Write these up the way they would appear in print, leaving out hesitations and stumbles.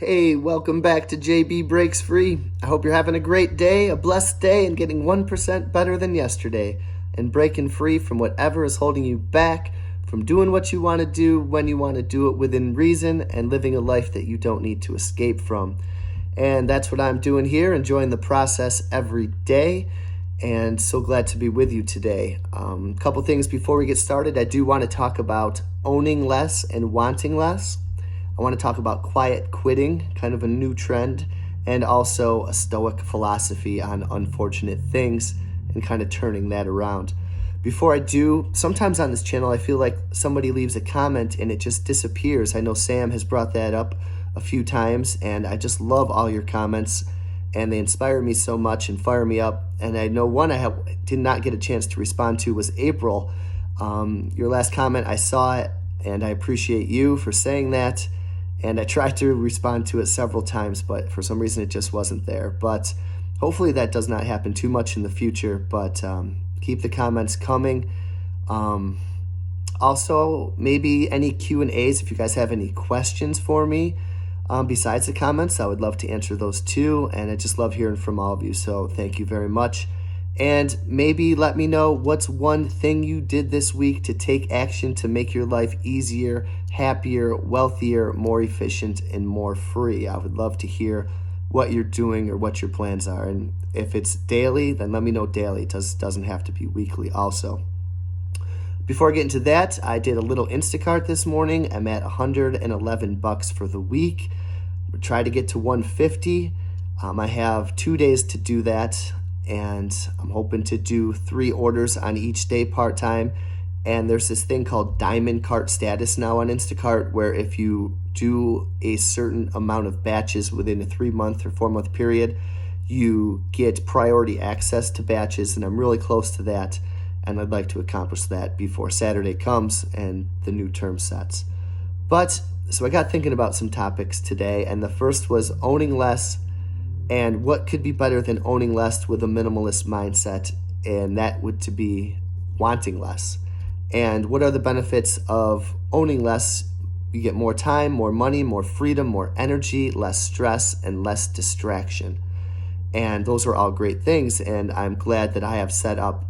Hey, welcome back to JB Breaks Free. I hope you're having a great day, a blessed day, and getting 1% better than yesterday, and breaking free from whatever is holding you back from doing what you want to do when you want to do it within reason and living a life that you don't need to escape from. And that's what I'm doing here, enjoying the process every day, and so glad to be with you today. A couple things before we get started. I do want to talk about owning less and wanting less. I want to talk about quiet quitting, kind of a new trend, and also a Stoic philosophy on unfortunate things and kind of turning that around. Before I do, sometimes on this channel I feel like somebody leaves a comment and it just disappears. I know Sam has brought that up a few times, and I just love all your comments, and they inspire me so much and fire me up. And I know one I did not get a chance to respond to was April. Your last comment, I saw it, and I appreciate you for saying that. And I tried to respond to it several times, but for some reason it just wasn't there. But hopefully that does not happen too much in the future, but keep the comments coming. Also, maybe any Q&As, if you guys have any questions for me besides the comments, I would love to answer those too. And I just love hearing from all of you, so thank you very much. And maybe let me know what's one thing you did this week to take action to make your life easier, happier, wealthier, more efficient, and more free. I would love to hear what you're doing or what your plans are. And if it's daily, then let me know daily. It doesn't have to be weekly also. Before I get into that, I did a little Instacart this morning. I'm at $111 for the week. We'll try to get to 150. I have 2 days to do that, and I'm hoping to do 3 orders on each day part-time. And there's this thing called Diamond Cart status now on Instacart, where if you do a certain amount of batches within a 3-month or 4-month period, you get priority access to batches, and I'm really close to that, and I'd like to accomplish that before Saturday comes and the new term sets. But, so I got thinking about some topics today, and the first was owning less, and what could be better than owning less with a minimalist mindset, and that would to be wanting less. And what are the benefits of owning less? You get more time, more money, more freedom, more energy, less stress, and less distraction. And those are all great things, and I'm glad that I have set up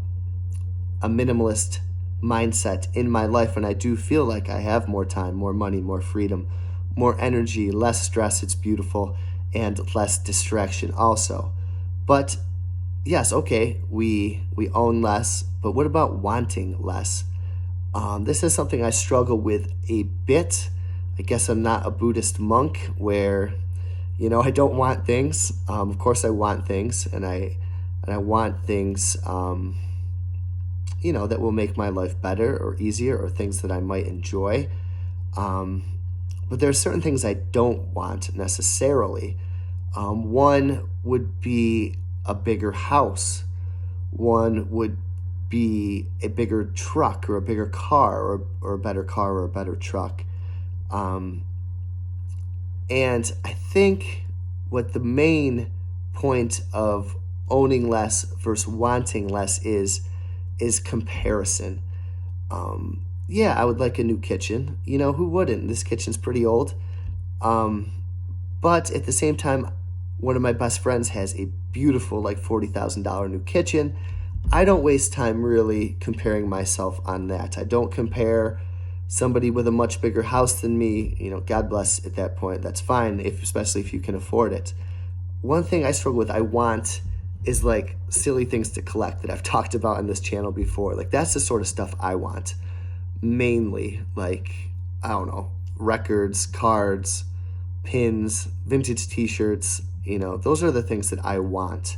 a minimalist mindset in my life, and I do feel like I have more time, more money, more freedom, more energy, less stress. It's beautiful. And less distraction also. But yes, okay, we own less, but what about wanting less? This is something I struggle with a bit. I guess I'm not a Buddhist monk where, I don't want things. Of course I want things, and I want things, that will make my life better or easier, or things that I might enjoy. But there are certain things I don't want necessarily. One would be a bigger house. One would be a bigger truck or a bigger car, or a better car or a better truck. And I think what the main point of owning less versus wanting less is comparison. Yeah, I would like a new kitchen. Who wouldn't? This kitchen's pretty old. But at the same time, one of my best friends has a beautiful, like $40,000 new kitchen. I don't waste time really comparing myself on that. I don't compare somebody with a much bigger house than me. God bless at that point. That's fine, especially if you can afford it. One thing I struggle with, I want, is like silly things to collect that I've talked about on this channel before. Like that's the sort of stuff I want. Mainly, like, I don't know, records, cards, pins, vintage t-shirts, those are the things that I want.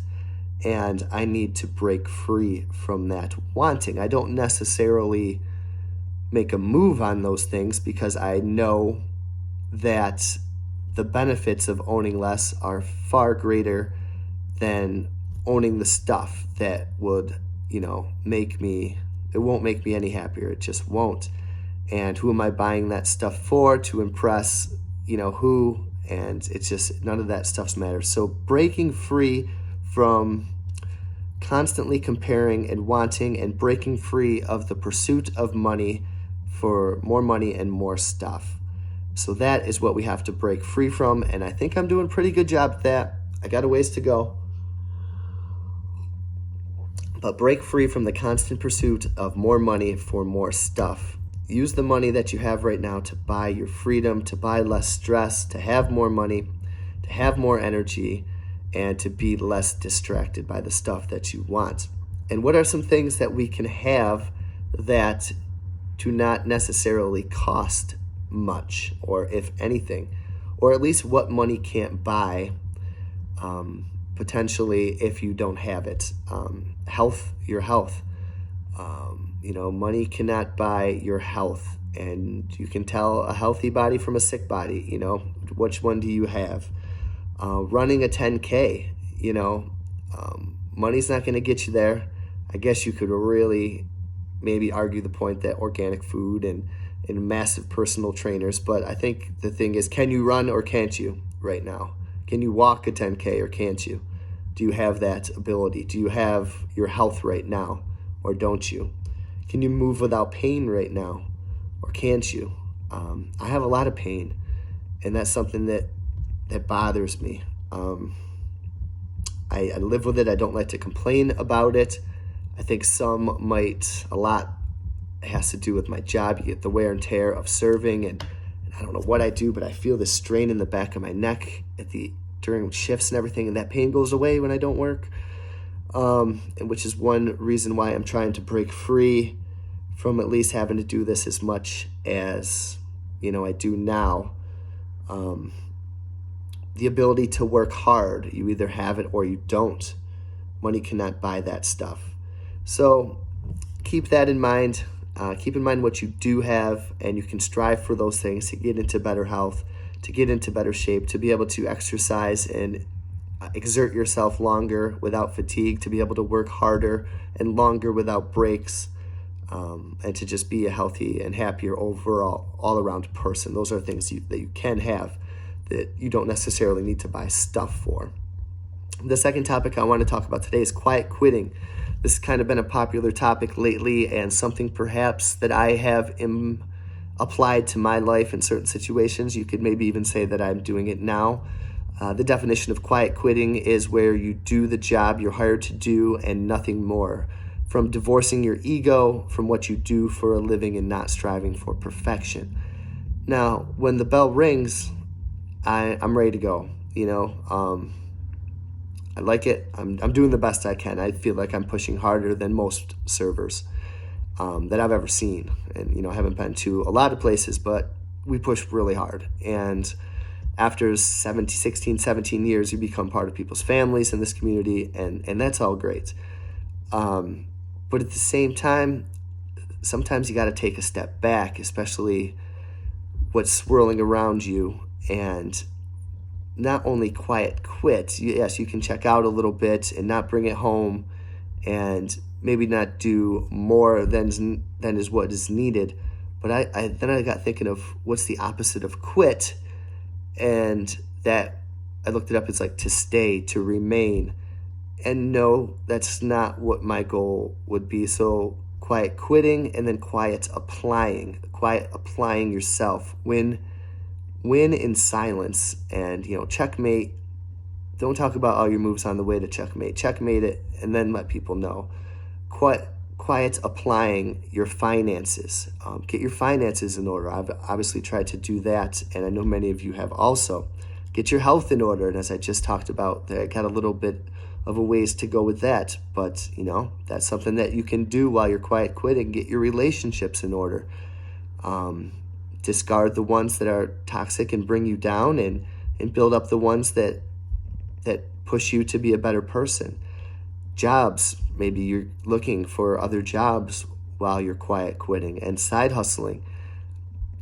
And I need to break free from that wanting. I don't necessarily make a move on those things because I know that the benefits of owning less are far greater than owning the stuff that would, it won't make me any happier. It just won't. And who am I buying that stuff for? To impress, who? And it's just, none of that stuff matters. So breaking free from constantly comparing and wanting, and breaking free of the pursuit of money for more money and more stuff. So that is what we have to break free from, and I think I'm doing a pretty good job at that. I got a ways to go. But break free from the constant pursuit of more money for more stuff. Use the money that you have right now to buy your freedom, to buy less stress, to have more money, to have more energy, and to be less distracted by the stuff that you want. And what are some things that we can have that do not necessarily cost much, or if anything, or at least what money can't buy, potentially if you don't have it? Your health. Money cannot buy your health, and you can tell a healthy body from a sick body. Which one do you have? Running a 10K, money's not going to get you there. I guess you could really maybe argue the point that organic food and massive personal trainers, but I think the thing is, can you run or can't you right now? Can you walk a 10K or can't you? Do you have that ability? Do you have your health right now, or don't you? Can you move without pain right now, or can't you? I have a lot of pain, and that's something that bothers me. I live with it. I don't like to complain about it. I think a lot has to do with my job. You get the wear and tear of serving, and I don't know what I do, but I feel this strain in the back of my neck during shifts and everything, and that pain goes away when I don't work, and which is one reason why I'm trying to break free from at least having to do this as much as I do now. The ability to work hard, you either have it or you don't. Money cannot buy that stuff. So keep that in mind. Keep in mind what you do have, and you can strive for those things to get into better health, to get into better shape, to be able to exercise and exert yourself longer without fatigue, to be able to work harder and longer without breaks, and to just be a healthy and happier overall, all-around person. Those are things that you can have that you don't necessarily need to buy stuff for. The second topic I want to talk about today is quiet quitting. This has kind of been a popular topic lately, and something perhaps that I have applied to my life in certain situations. You could maybe even say that I'm doing it now. The definition of quiet quitting is where you do the job you're hired to do and nothing more. From divorcing your ego from what you do for a living and not striving for perfection. Now, when the bell rings, I'm ready to go. I like it. I'm doing the best I can. I feel like I'm pushing harder than most servers that I've ever seen. And, I haven't been to a lot of places, but we push really hard. And after 16, 17 years, you become part of people's families in this community, and that's all great. But at the same time, sometimes you got to take a step back, especially what's swirling around you, and not only quiet quit. Yes, you can check out a little bit and not bring it home, and maybe not do more than is what is needed. But then I got thinking of what's the opposite of quit, and that I looked it up. It's like to stay, to remain. And no, that's not what my goal would be. So quiet quitting and then quiet applying yourself. Win in silence, and checkmate. Don't talk about all your moves on the way to checkmate. Checkmate it and then let people know. Quiet applying your finances. Get your finances in order. I've obviously tried to do that, and I know many of you have also. Get your health in order, and as I just talked about, I got a little bit of a ways to go with that, but that's something that you can do while you're quiet quitting. Get your relationships in order. Discard the ones that are toxic and bring you down, and build up the ones that push you to be a better person. Jobs, maybe you're looking for other jobs while you're quiet quitting, and side hustling.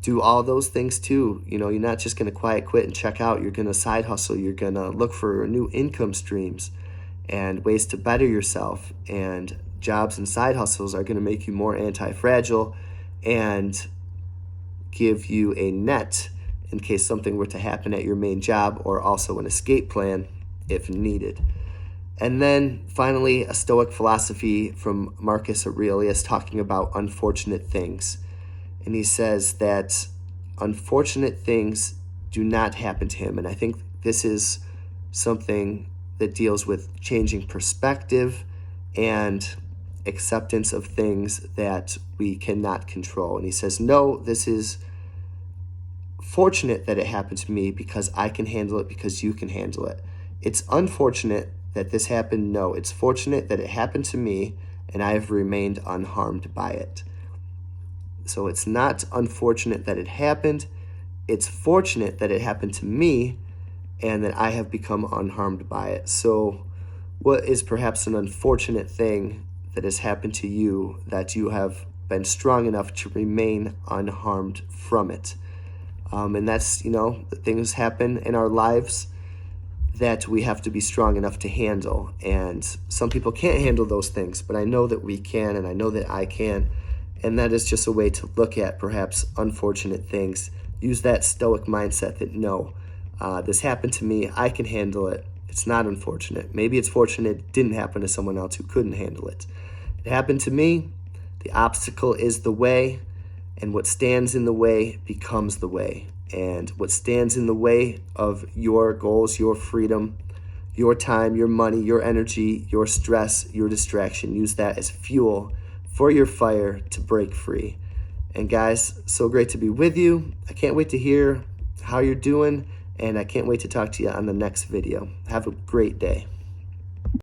Do all those things too. You're not just going to quiet quit and check out. You're going to side hustle. You're going to look for new income streams and ways to better yourself. And jobs and side hustles are going to make you more anti-fragile and give you a net in case something were to happen at your main job, or also an escape plan if needed. And then finally, a Stoic philosophy from Marcus Aurelius talking about unfortunate things. And he says that unfortunate things do not happen to him. And I think this is something that deals with changing perspective and acceptance of things that we cannot control. And he says, no, this is fortunate that it happened to me because I can handle it, because you can handle it. It's unfortunate that this happened. No, it's fortunate that it happened to me and I have remained unharmed by it. So it's not unfortunate that it happened. It's fortunate that it happened to me and that I have become unharmed by it. So what is perhaps an unfortunate thing that has happened to you that you have been strong enough to remain unharmed from it? And that's, things happen in our lives that we have to be strong enough to handle. And some people can't handle those things, but I know that we can, and I know that I can. And that is just a way to look at perhaps unfortunate things. Use that Stoic mindset that, no, this happened to me, I can handle it. It's not unfortunate. Maybe it's fortunate it didn't happen to someone else who couldn't handle it. It happened to me. The obstacle is the way, and what stands in the way becomes the way. And what stands in the way of your goals, your freedom, your time, your money, your energy, your stress, your distraction, use that as fuel for your fire to break free. And guys, so great to be with you. I can't wait to hear how you're doing, and I can't wait to talk to you on the next video. Have a great day.